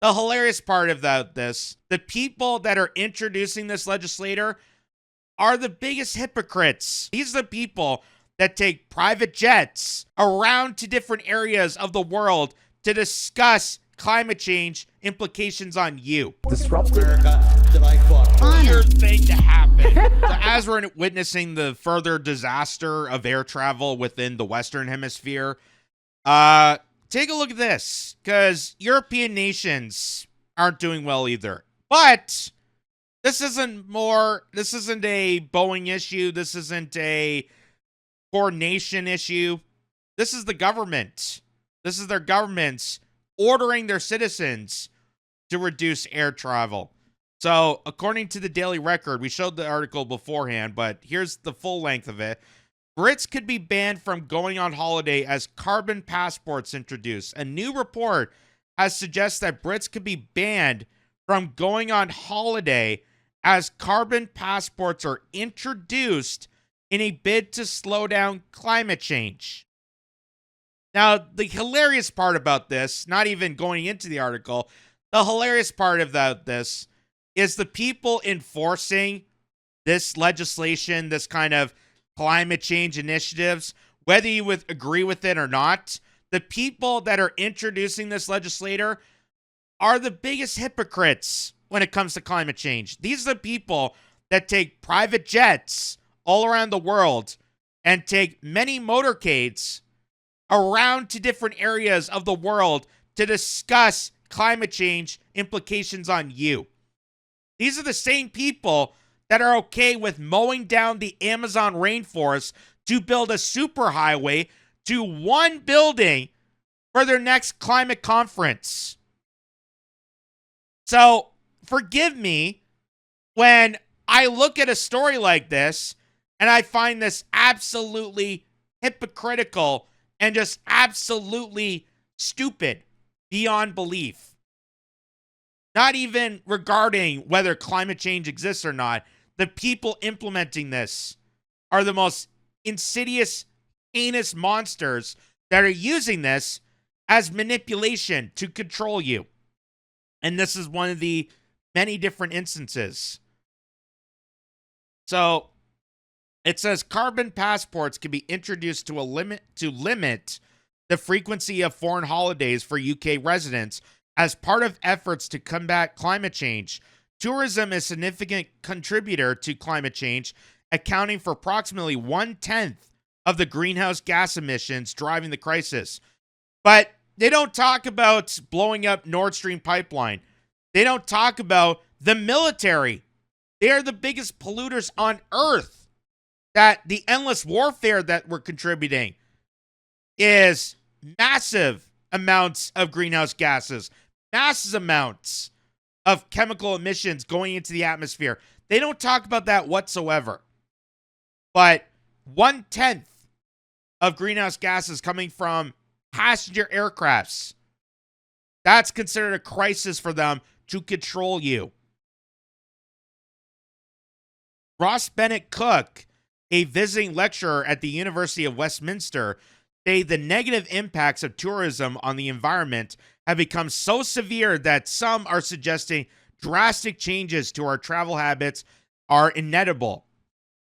The hilarious part about this, the people that are introducing this legislator are the biggest hypocrites. These are the people that take private jets around to different areas of the world to discuss climate change implications on you. Disrupt America that I fought for. Weird thing to happen. So as we're witnessing the further disaster of air travel within the Western Hemisphere, take a look at this, because European nations aren't doing well either. But this isn't a Boeing issue. This isn't a coordination issue. This is the government. This is their governments ordering their citizens to reduce air travel. So, according to the Daily Record, we showed the article beforehand, but here's the full length of it. Brits could be banned from going on holiday as carbon passports introduced. A new report has suggested that Brits could be banned from going on holiday as carbon passports are introduced in a bid to slow down climate change. Now, the hilarious part about this, not even going into the article, the hilarious part about this is the people enforcing this legislation, this kind of climate change initiatives, whether you would agree with it or not, the people that are introducing this legislator are the biggest hypocrites when it comes to climate change. These are the people that take private jets all around the world and take many motorcades around to different areas of the world to discuss climate change implications on you. These are the same people that are okay with mowing down the Amazon rainforest to build a superhighway to one building for their next climate conference. So, forgive me when I look at a story like this and I find this absolutely hypocritical and just absolutely stupid beyond belief. Not even regarding whether climate change exists or not. The people implementing this are the most insidious, heinous monsters that are using this as manipulation to control you. And this is one of the many different instances. So, it says carbon passports can be introduced to limit the frequency of foreign holidays for UK residents as part of efforts to combat climate change. Tourism is a significant contributor to climate change, accounting for approximately 1/10 of the greenhouse gas emissions driving the crisis. But they don't talk about blowing up Nord Stream pipeline. They don't talk about the military. They are the biggest polluters on Earth. That the endless warfare that we're contributing is massive amounts of greenhouse gases, massive amounts of chemical emissions going into the atmosphere. They don't talk about that whatsoever. But 1/10 of greenhouse gases coming from passenger aircrafts, that's considered a crisis for them to control you. Ross Bennett Cook, a visiting lecturer at the University of Westminster, say the negative impacts of tourism on the environment have become so severe that some are suggesting drastic changes to our travel habits are inevitable.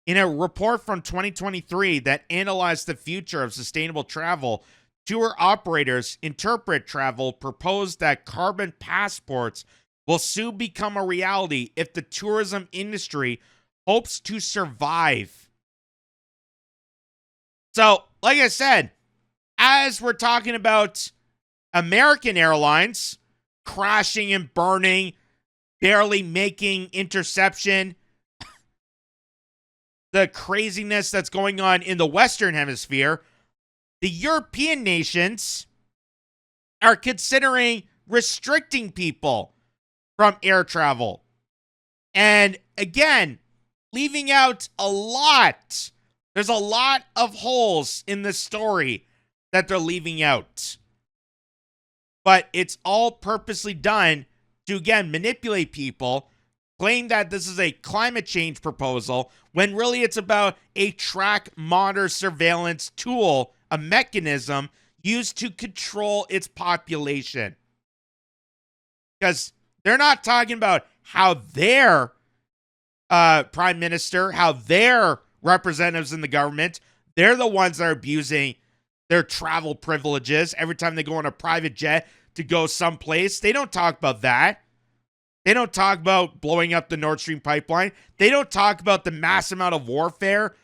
In a report from 2023 that analyzed the future of sustainable travel, tour operators Interpret Travel proposed that carbon passports will soon become a reality if the tourism industry hopes to survive. So, like I said, as we're talking about American Airlines crashing and burning, barely making interception, the craziness that's going on in the Western Hemisphere, the European nations are considering restricting people from air travel. And again, leaving out a lot. There's a lot of holes in this story that they're leaving out. But it's all purposely done to, again, manipulate people, claim that this is a climate change proposal, when really it's about a track, monitor, surveillance tool, a mechanism used to control its population. because they're not talking about how their prime minister, how their representatives in the government, they're the ones that are abusing their travel privileges every time they go on a private jet to go someplace. They don't talk about that. They don't talk about blowing up the Nord Stream pipeline. They don't talk about the mass amount of warfare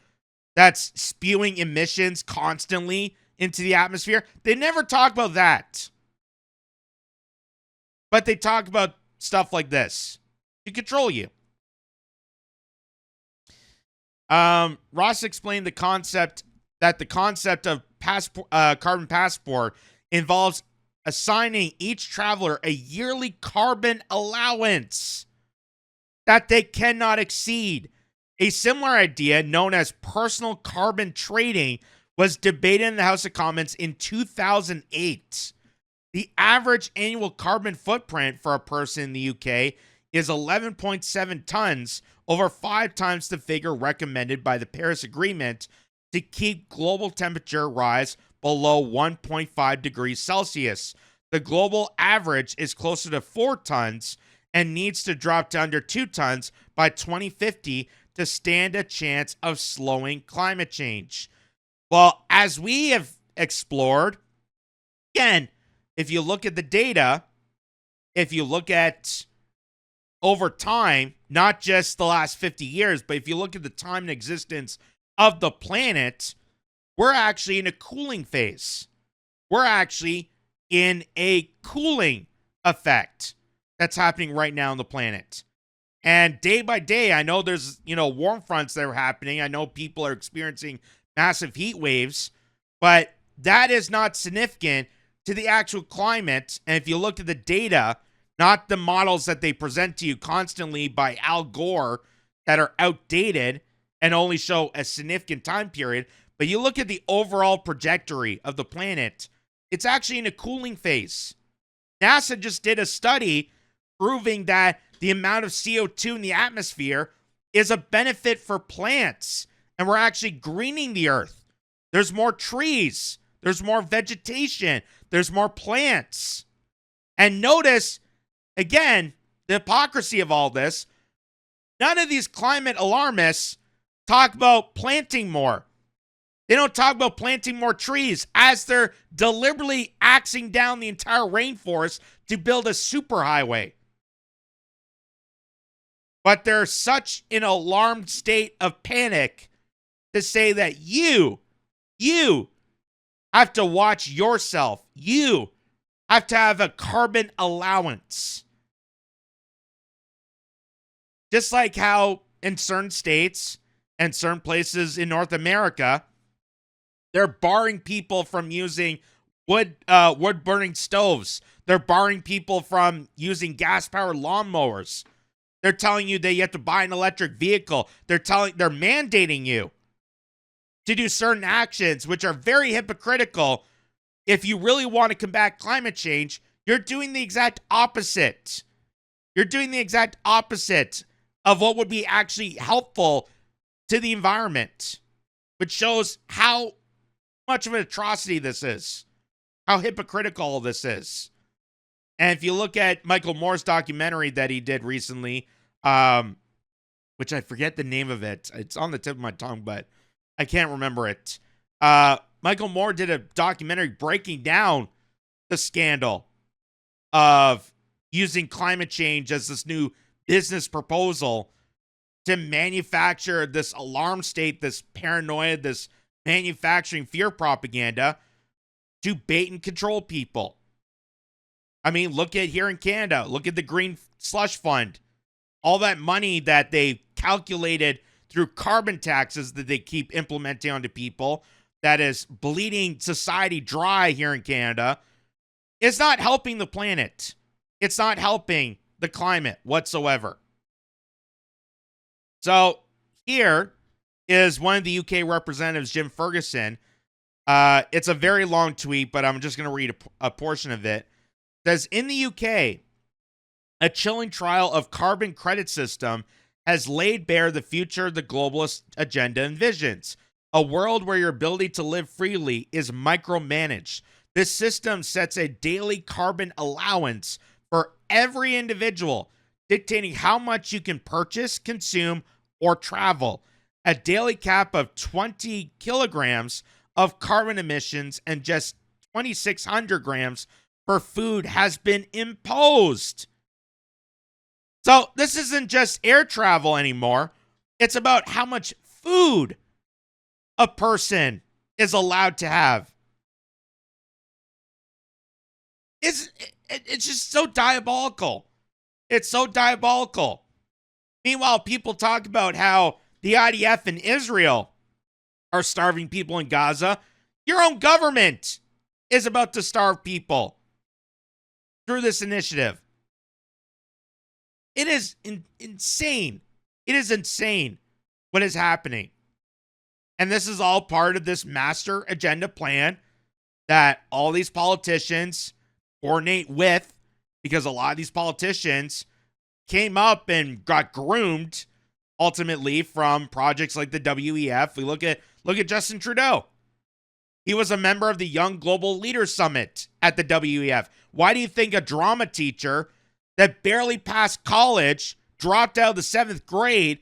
that's spewing emissions constantly into the atmosphere. They never talk about that. But they talk about stuff like this to control you. Ross explained the concept of carbon passport involves assigning each traveler a yearly carbon allowance that they cannot exceed. A similar idea, known as personal carbon trading, was debated in the House of Commons in 2008. The average annual carbon footprint for a person in the UK is 11.7 tons, over 5 times the figure recommended by the Paris Agreement to keep global temperature rise below 1.5 degrees Celsius. The global average is closer to 4 tons and needs to drop to under 2 tons by 2050 to stand a chance of slowing climate change. Well, as we have explored, again, if you look at the data, if you look at over time, not just the last 50 years, but if you look at the time and existence of the planet, we're actually in a cooling phase. We're actually in a cooling effect that's happening right now on the planet. And day by day, I know there's, warm fronts that are happening. I know people are experiencing massive heat waves, but that is not significant to the actual climate. And if you look at the data, not the models that they present to you constantly by Al Gore that are outdated and only show a significant time period, but you look at the overall trajectory of the planet, it's actually in a cooling phase. NASA just did a study proving that the amount of CO2 in the atmosphere is a benefit for plants, and we're actually greening the earth. There's more trees, there's more vegetation, there's more plants. And notice, again, the hypocrisy of all this. None of these climate alarmists talk about planting more. They don't talk about planting more trees as they're deliberately axing down the entire rainforest to build a superhighway. But they're such an alarmed state of panic to say that you have to watch yourself. You have to have a carbon allowance. Just like how in certain states and certain places in North America, they're barring people from using wood-burning stoves. They're barring people from using gas-powered lawnmowers. They're telling you that you have to buy an electric vehicle. They're mandating you to do certain actions, which are very hypocritical. If you really want to combat climate change, you're doing the exact opposite. You're doing the exact opposite of what would be actually helpful to the environment, which shows how much of an atrocity this is, how hypocritical this is. And if you look at Michael Moore's documentary that he did recently, which I forget the name of it. It's on the tip of my tongue, but I can't remember it. Michael Moore did a documentary breaking down the scandal of using climate change as this new business proposal to manufacture this alarm state, this paranoia, this manufacturing fear propaganda to bait and control people. I mean, look at here in Canada. Look at the Green Slush Fund. All that money that they calculated through carbon taxes that they keep implementing onto people that is bleeding society dry here in Canada. It's not helping the planet. It's not helping the climate whatsoever. So here is one of the UK representatives, Jim Ferguson. It's a very long tweet, but I'm just going to read a portion of it. It says, in the UK, a chilling trial of carbon credit system has laid bare the future the globalist agenda envisions. A world where your ability to live freely is micromanaged. This system sets a daily carbon allowance for every individual, dictating how much you can purchase, consume, or travel. A daily cap of 20 kilograms of carbon emissions and just 2,600 grams for food has been imposed. So this isn't just air travel anymore. It's about how much food a person is allowed to have. It's just so diabolical. It's so diabolical. Meanwhile, people talk about how the IDF in Israel are starving people in Gaza. Your own government is about to starve people through this initiative. It is insane. It is insane what is happening. And this is all part of this master agenda plan that all these politicians coordinate with, because a lot of these politicians came up and got groomed ultimately from projects like the WEF. We look at Justin Trudeau. He was a member of the Young Global Leaders Summit at the WEF. Why do you think a drama teacher that barely passed college, dropped out of the 7th grade,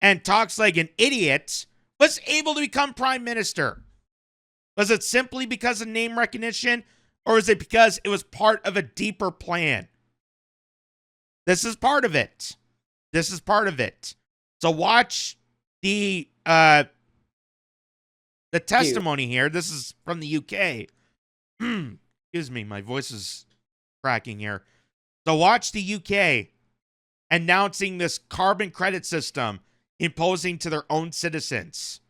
and talks like an idiot was able to become prime minister? Was it simply because of name recognition, or is it because it was part of a deeper plan? This is part of it. This is part of it. So watch the testimony here. This is from the UK. Excuse me, my voice is cracking here. So watch the UK announcing this carbon credit system imposing to their own citizens.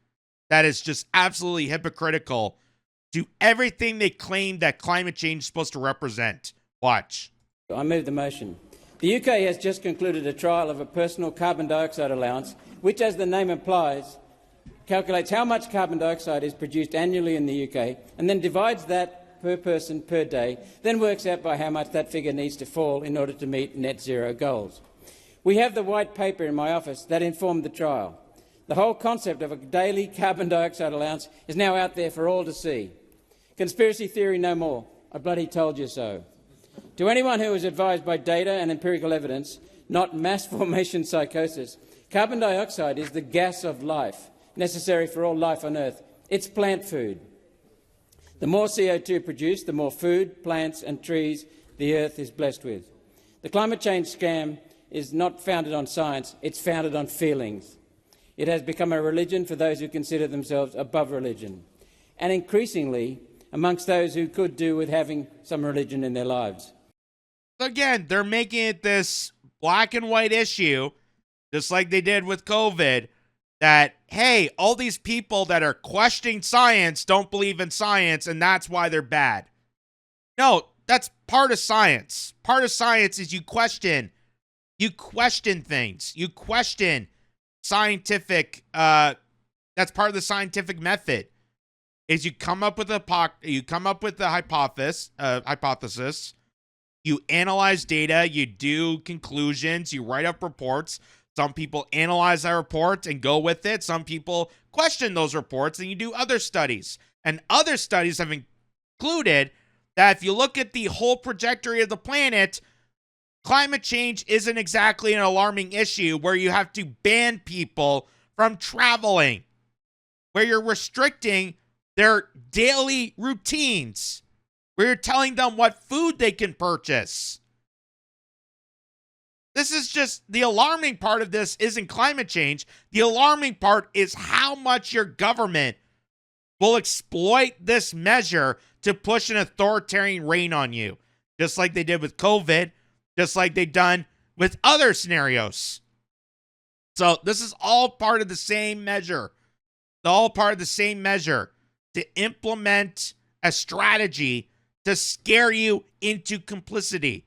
That is just absolutely hypocritical to everything they claim that climate change is supposed to represent. Watch. I move the motion. The UK has just concluded a trial of a personal carbon dioxide allowance, which, as the name implies, calculates how much carbon dioxide is produced annually in the UK and then divides that per person per day, then works out by how much that figure needs to fall in order to meet net zero goals. We have the white paper in my office that informed the trial. The whole concept of a daily carbon dioxide allowance is now out there for all to see. Conspiracy theory no more. I bloody told you so. To anyone who is advised by data and empirical evidence, not mass formation psychosis, carbon dioxide is the gas of life, necessary for all life on Earth. It's plant food. The more CO2 produced, the more food, plants and trees the Earth is blessed with. The climate change scam is not founded on science, it's founded on feelings. It has become a religion for those who consider themselves above religion, and increasingly amongst those who could do with having some religion in their lives. Again, they're making it this black and white issue, just like they did with COVID, that, hey, all these people that are questioning science don't believe in science, and that's why they're bad. No, that's part of science. Part of science is you question things. You question scientific, that's part of the scientific method, is you come up with the hypothesis, you analyze data, you do conclusions, you write up reports. Some people analyze that report and go with it. Some people question those reports, and you do other studies. And other studies have included that if you look at the whole trajectory of the planet, climate change isn't exactly an alarming issue where you have to ban people from traveling, where you're restricting their daily routines, where you're telling them what food they can purchase. This is just, the alarming part of this isn't climate change. The alarming part is how much your government will exploit this measure to push an authoritarian reign on you, just like they did with COVID, just like they've done with other scenarios. So this is all part of the same measure. All part of the same measure to implement a strategy to scare you into complicity,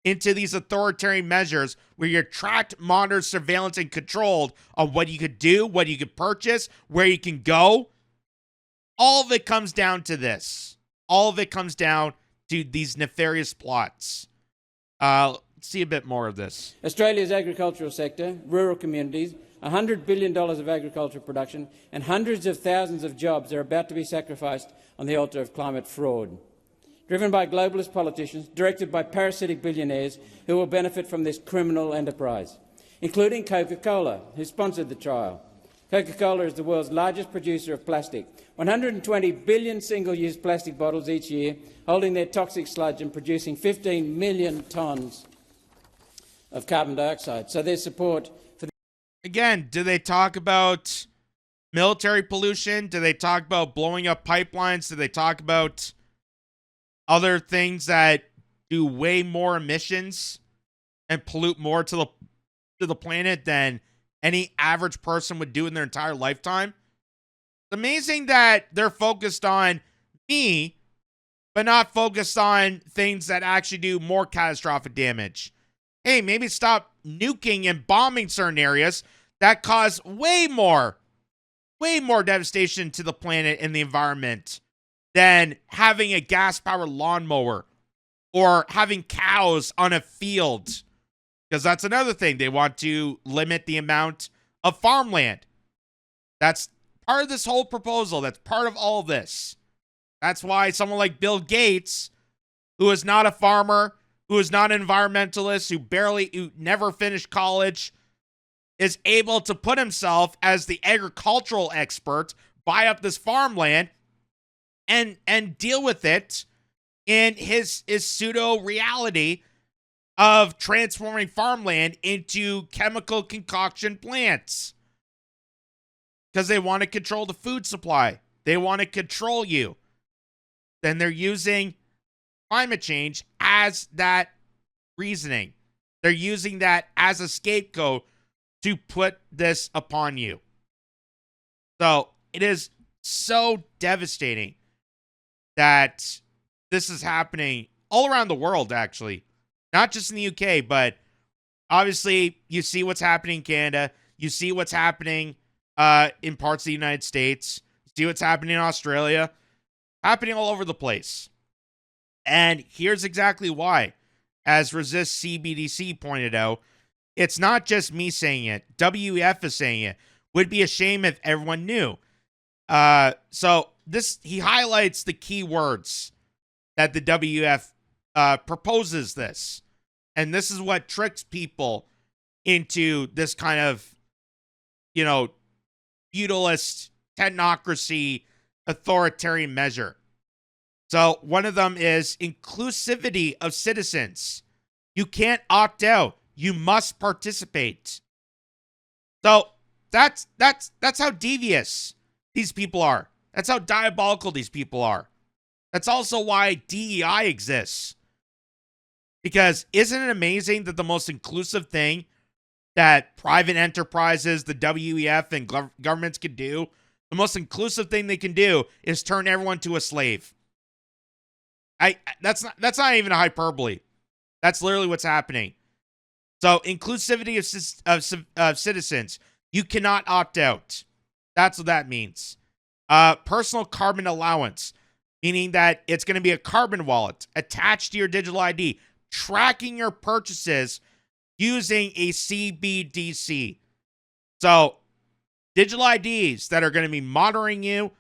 into these authoritarian measures where you're tracked, monitored, surveillance, and controlled on what you could do, what you could purchase, where you can go. All of it comes down to this. All of it comes down to these nefarious plots. Let's see a bit more of this. Australia's agricultural sector, rural communities, $100 billion of agricultural production and hundreds of thousands of jobs are about to be sacrificed on the altar of climate fraud. driven by globalist politicians, directed by parasitic billionaires who will benefit from this criminal enterprise, including Coca-Cola, who sponsored the trial. Coca-Cola is the world's largest producer of plastic, 120 billion single-use plastic bottles each year, holding their toxic sludge and producing 15 million tonnes of carbon dioxide. So their support for Again, do they talk about military pollution? Do they talk about blowing up pipelines? Do they talk about other things that do way more emissions and pollute more to the planet than any average person would do in their entire lifetime? It's amazing that they're focused on me, but not focused on things that actually do more catastrophic damage. Hey, maybe stop nuking and bombing certain areas that cause way more devastation to the planet and the environment than having a gas-powered lawnmower or having cows on a field. Because that's another thing. They want to limit the amount of farmland. That's part of this whole proposal. That's part of all of this. That's why someone like Bill Gates, who is not a farmer, who is not an environmentalist, who never finished college, is able to put himself as the agricultural expert, buy up this farmland, and deal with it in his pseudo reality of transforming farmland into chemical concoction plants. Because they want to control the food supply. They want to control you. Then they're using climate change as that reasoning. They're using that as a scapegoat to put this upon you. So it is so devastating that this is happening all around the world, actually. Not just in the UK, but obviously you see what's happening in Canada. You see what's happening in parts of the United States. You see what's happening in Australia. Happening all over the place. And here's exactly why. As Resist CBDC pointed out, it's not just me saying it. WEF is saying it. Would be a shame if everyone knew. So he highlights the key words that the WEF proposes this. And this is what tricks people into this kind of, feudalist, technocracy, authoritarian measure. So one of them is inclusivity of citizens. You can't opt out. You must participate. So that's how devious these people are. That's how diabolical these people are. That's also why DEI exists. Because isn't it amazing that the most inclusive thing that private enterprises, the WEF, and governments can do, the most inclusive thing they can do is turn everyone to a slave. That's not even a hyperbole. That's literally what's happening. So inclusivity of citizens. You cannot opt out. That's what that means. Personal carbon allowance, meaning that it's going to be a carbon wallet attached to your digital ID, tracking your purchases using a CBDC. So digital IDs that are going to be monitoring you,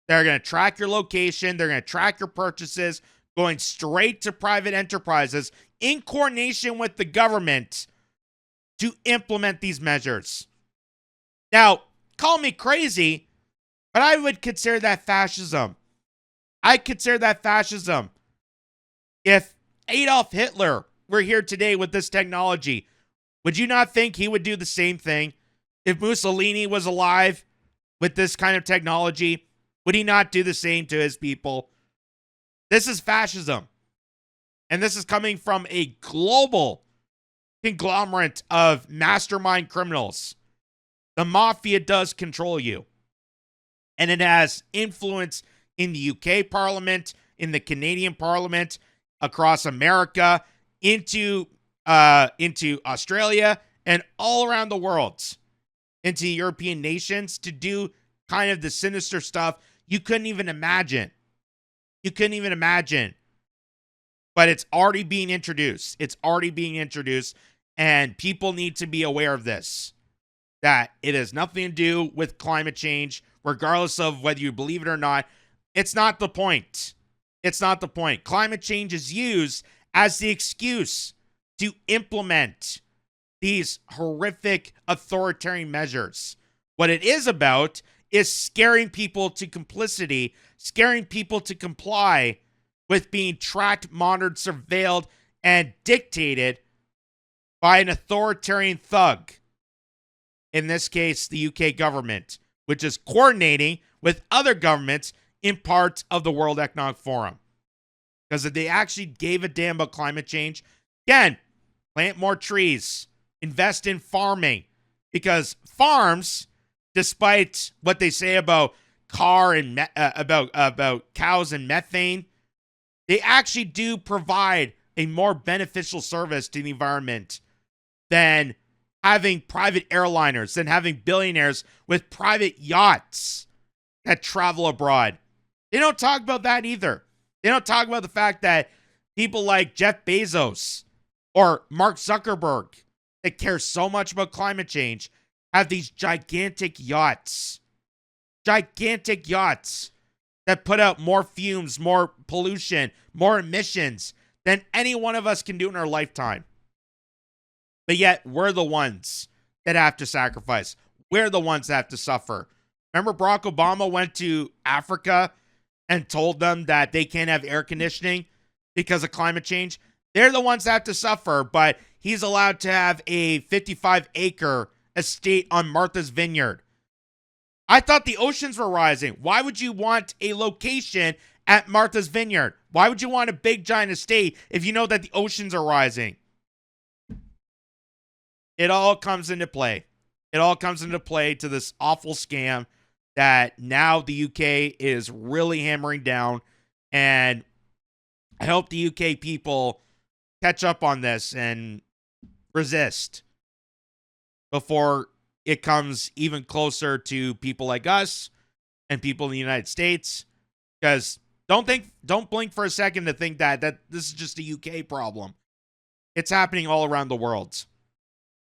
they're going to track your location, they're going to track your purchases, going straight to private enterprises in coordination with the government to implement these measures. Now, call me crazy, but I would consider that fascism. I consider that fascism. If Adolf Hitler were here today with this technology, would you not think he would do the same thing? If Mussolini was alive with this kind of technology, would he not do the same to his people? This is fascism. And this is coming from a global conglomerate of mastermind criminals. The mafia does control you. And it has influence in the UK Parliament, in the Canadian Parliament, across America, into Australia, and all around the world, into European nations, to do kind of the sinister stuff you couldn't even imagine. You couldn't even imagine. But it's already being introduced. It's already being introduced. And people need to be aware of this. That it has nothing to do with climate change, regardless of whether you believe it or not. It's not the point. It's not the point. Climate change is used as the excuse to implement these horrific authoritarian measures. What it is about is scaring people to complicity, scaring people to comply with being tracked, monitored, surveilled, and dictated by an authoritarian thug. In this case, the UK government, which is coordinating with other governments in parts of the World Economic Forum. Because if they actually gave a damn about climate change, again, plant more trees, invest in farming. Because farms, despite what they say about about cows and methane, they actually do provide a more beneficial service to the environment than having private airliners, than having billionaires with private yachts that travel abroad. They don't talk about that either. They don't talk about the fact that people like Jeff Bezos or Mark Zuckerberg that care so much about climate change have these gigantic yachts that put out more fumes, more pollution, more emissions than any one of us can do in our lifetime. But yet, we're the ones that have to sacrifice. We're the ones that have to suffer. Remember Barack Obama went to Africa and told them that they can't have air conditioning because of climate change? They're the ones that have to suffer, but he's allowed to have a 55-acre estate on Martha's Vineyard. I thought the oceans were rising. Why would you want a location at Martha's Vineyard? Why would you want a big giant estate if you know that the oceans are rising? It all comes into play. It all comes into play to this awful scam that now the UK is really hammering down. And I hope the UK people catch up on this and resist before it comes even closer to people like us and people in the United States. Because don't blink for a second to think that this is just a UK problem. It's happening all around the world.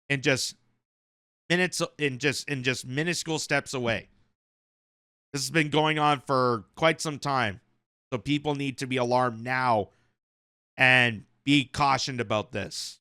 And just minuscule steps away. This has been going on for quite some time. So people need to be alarmed now and be cautioned about this.